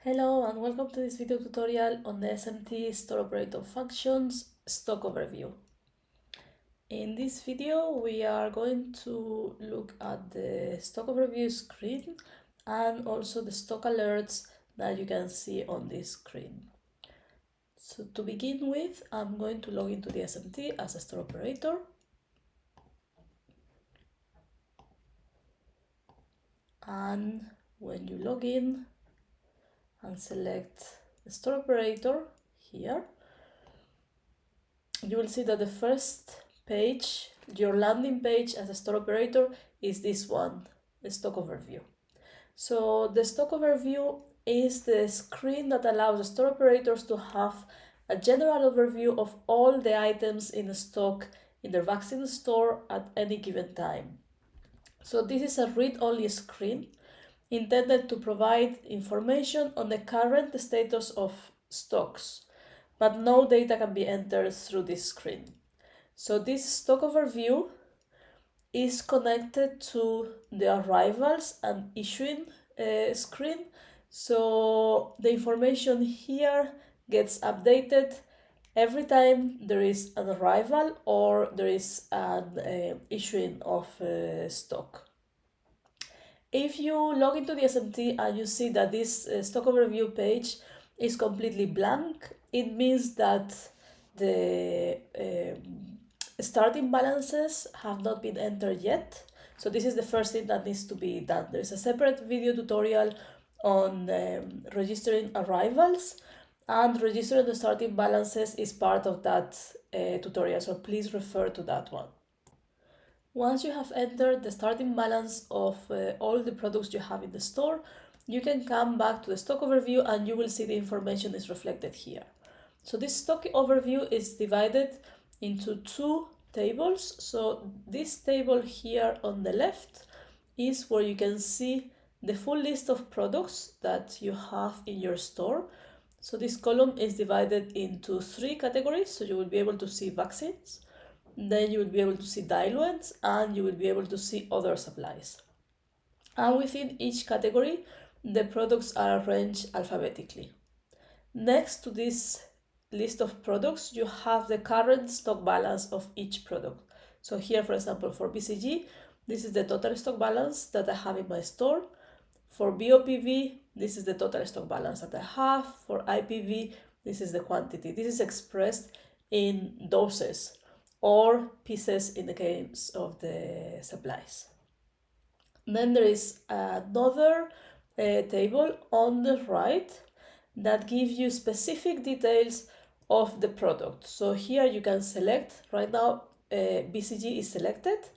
Hello and welcome to this video tutorial on the SMT Store Operator functions stock overview. In this video we are going to look at the stock overview screen and also the stock alerts that you can see on this screen. So to begin with, I'm going to log into the SMT as a store operator. And when you log in and select the store operator here, you will see that the first page, your landing page as a store operator, is this one, the stock overview. So the stock overview is the screen that allows the store operators to have a general overview of all the items in stock in their vaccine store at any given time. So this is a read-only screen intended to provide information on the current status of stocks, but no data can be entered through this screen. So this stock overview is connected to the arrivals and issuing screen. So the information here gets updated every time there is an arrival or there is an issuing of stock. If you log into the SMT and you see that this stock overview page is completely blank, it means that the starting balances have not been entered yet. So this is the first thing that needs to be done. There's a separate video tutorial on registering arrivals, and registering the starting balances is part of that tutorial, so please refer to that one. Once you have entered the starting balance of all the products you have in the store, you can come back to the stock overview and you will see the information is reflected here. So this stock overview is divided into two tables. So this table here on the left is where you can see the full list of products that you have in your store. So this column is divided into three categories. So you will be able to see vaccines, then you will be able to see diluents, and you will be able to see other supplies. And within each category, the products are arranged alphabetically. Next to this list of products, you have the current stock balance of each product. So here, for example, for BCG, this is the total stock balance that I have in my store. For BOPV, this is the total stock balance that I have. For IPV, this is the quantity. This is expressed in doses or pieces in the case of the supplies. Then there is another table on the right that gives you specific details of the product. So here you can select, right now BCG is selected.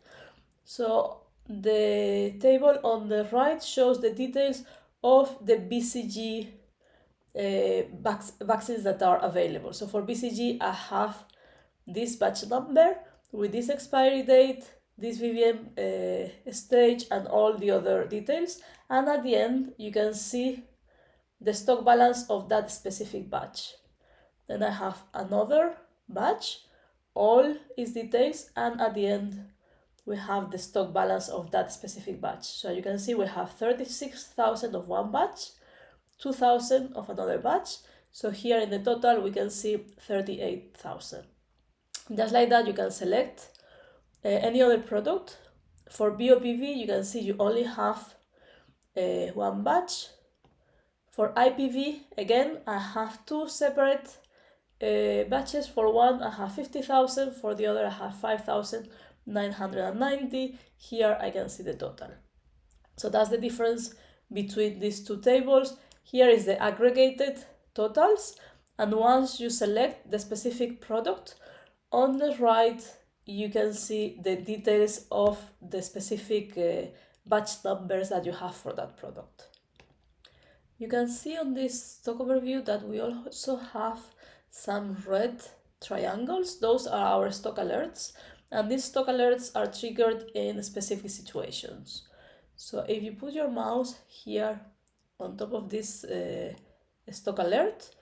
So the table on the right shows the details of the BCG vaccines that are available. So for BCG, I have this batch number with this expiry date, this VVM stage, and all the other details. And at the end, you can see the stock balance of that specific batch. Then I have another batch, all its details, and at the end, we have the stock balance of that specific batch. So you can see we have 36,000 of one batch, 2,000 of another batch. So here in the total, we can see 38,000. Just like that, you can select any other product. For BOPV, you can see you only have one batch. For IPV, again, I have two separate batches. For one, I have 50,000. For the other, I have 5,990. Here, I can see the total. So that's the difference between these two tables. Here is the aggregated totals. And once you select the specific product, on the right, you can see the details of the specific batch numbers that you have for that product. You can see on this stock overview that we also have some red triangles. Those are our stock alerts, and these stock alerts are triggered in specific situations. So if you put your mouse here on top of this stock alert,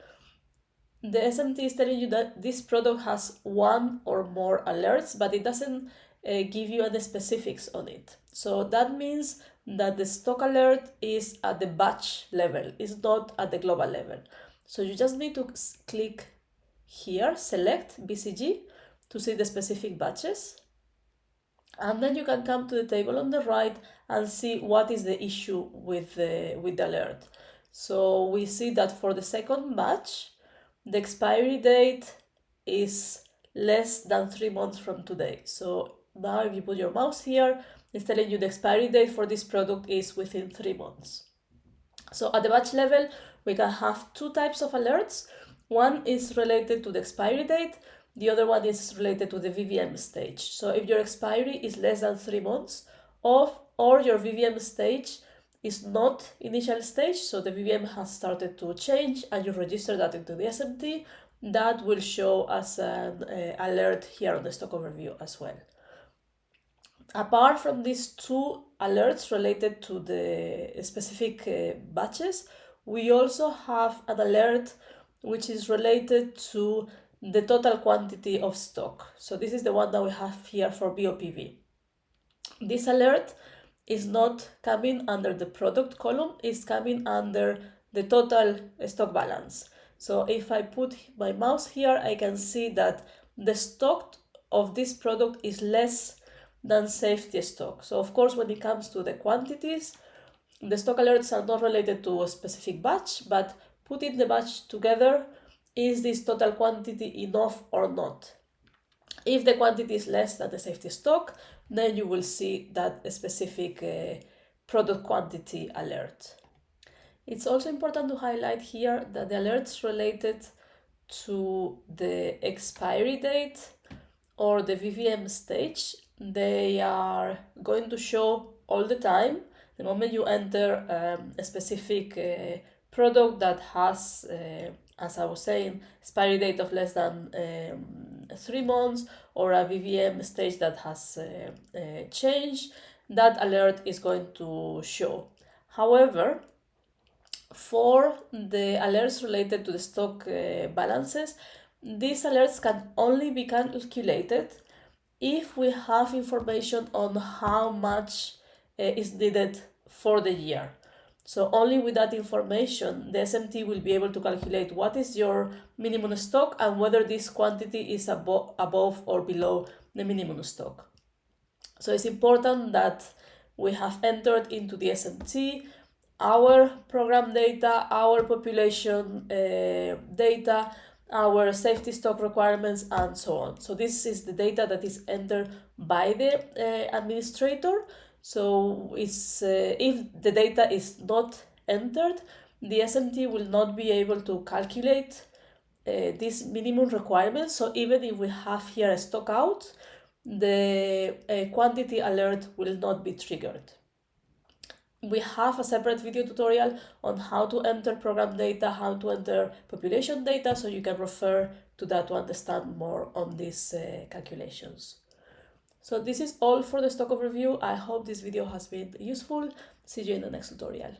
the SMT is telling you that this product has one or more alerts, but it doesn't give you any specifics on it. So that means that the stock alert is at the batch level, it's not at the global level. So you just need to click here, select BCG to see the specific batches. And then you can come to the table on the right and see what is the issue with the alert. So we see that for the second batch, the expiry date is less than 3 months from today. So now if you put your mouse here, it's telling you the expiry date for this product is within 3 months. So at the batch level, we can have two types of alerts. One is related to the expiry date, the other one is related to the VVM stage. So if your expiry is less than 3 months or your VVM stage is not initial stage, so the VVM has started to change and you register that into the SMT, that will show as an alert here on the stock overview as well. Apart from these two alerts related to the specific batches, we also have an alert which is related to the total quantity of stock. So this is the one that we have here for BOPV. This alert is not coming under the product column, it's coming under the total stock balance. So if I put my mouse here, I can see that the stock of this product is less than safety stock. So of course, when it comes to the quantities, the stock alerts are not related to a specific batch, but putting the batch together, is this total quantity enough or not? If the quantity is less than the safety stock, then you will see that a specific product quantity alert. It's also important to highlight here that the alerts related to the expiry date or the VVM stage, they are going to show all the time. The moment you enter a specific product that has, as I was saying, expiry date of less than 3 months, or a VVM stage that has changed, that alert is going to show. However, for the alerts related to the stock balances, these alerts can only be calculated if we have information on how much is needed for the year. So only with that information, the SMT will be able to calculate what is your minimum stock and whether this quantity is above or below the minimum stock. So it's important that we have entered into the SMT our program data, our population data, our safety stock requirements, and so on. So this is the data that is entered by the administrator. So it's, if the data is not entered, the SMT will not be able to calculate these minimum requirements. So even if we have here a stock out, the quantity alert will not be triggered. We have a separate video tutorial on how to enter program data, how to enter population data, so you can refer to that to understand more on these calculations. So this is all for the stock overview. I hope this video has been useful. See you in the next tutorial.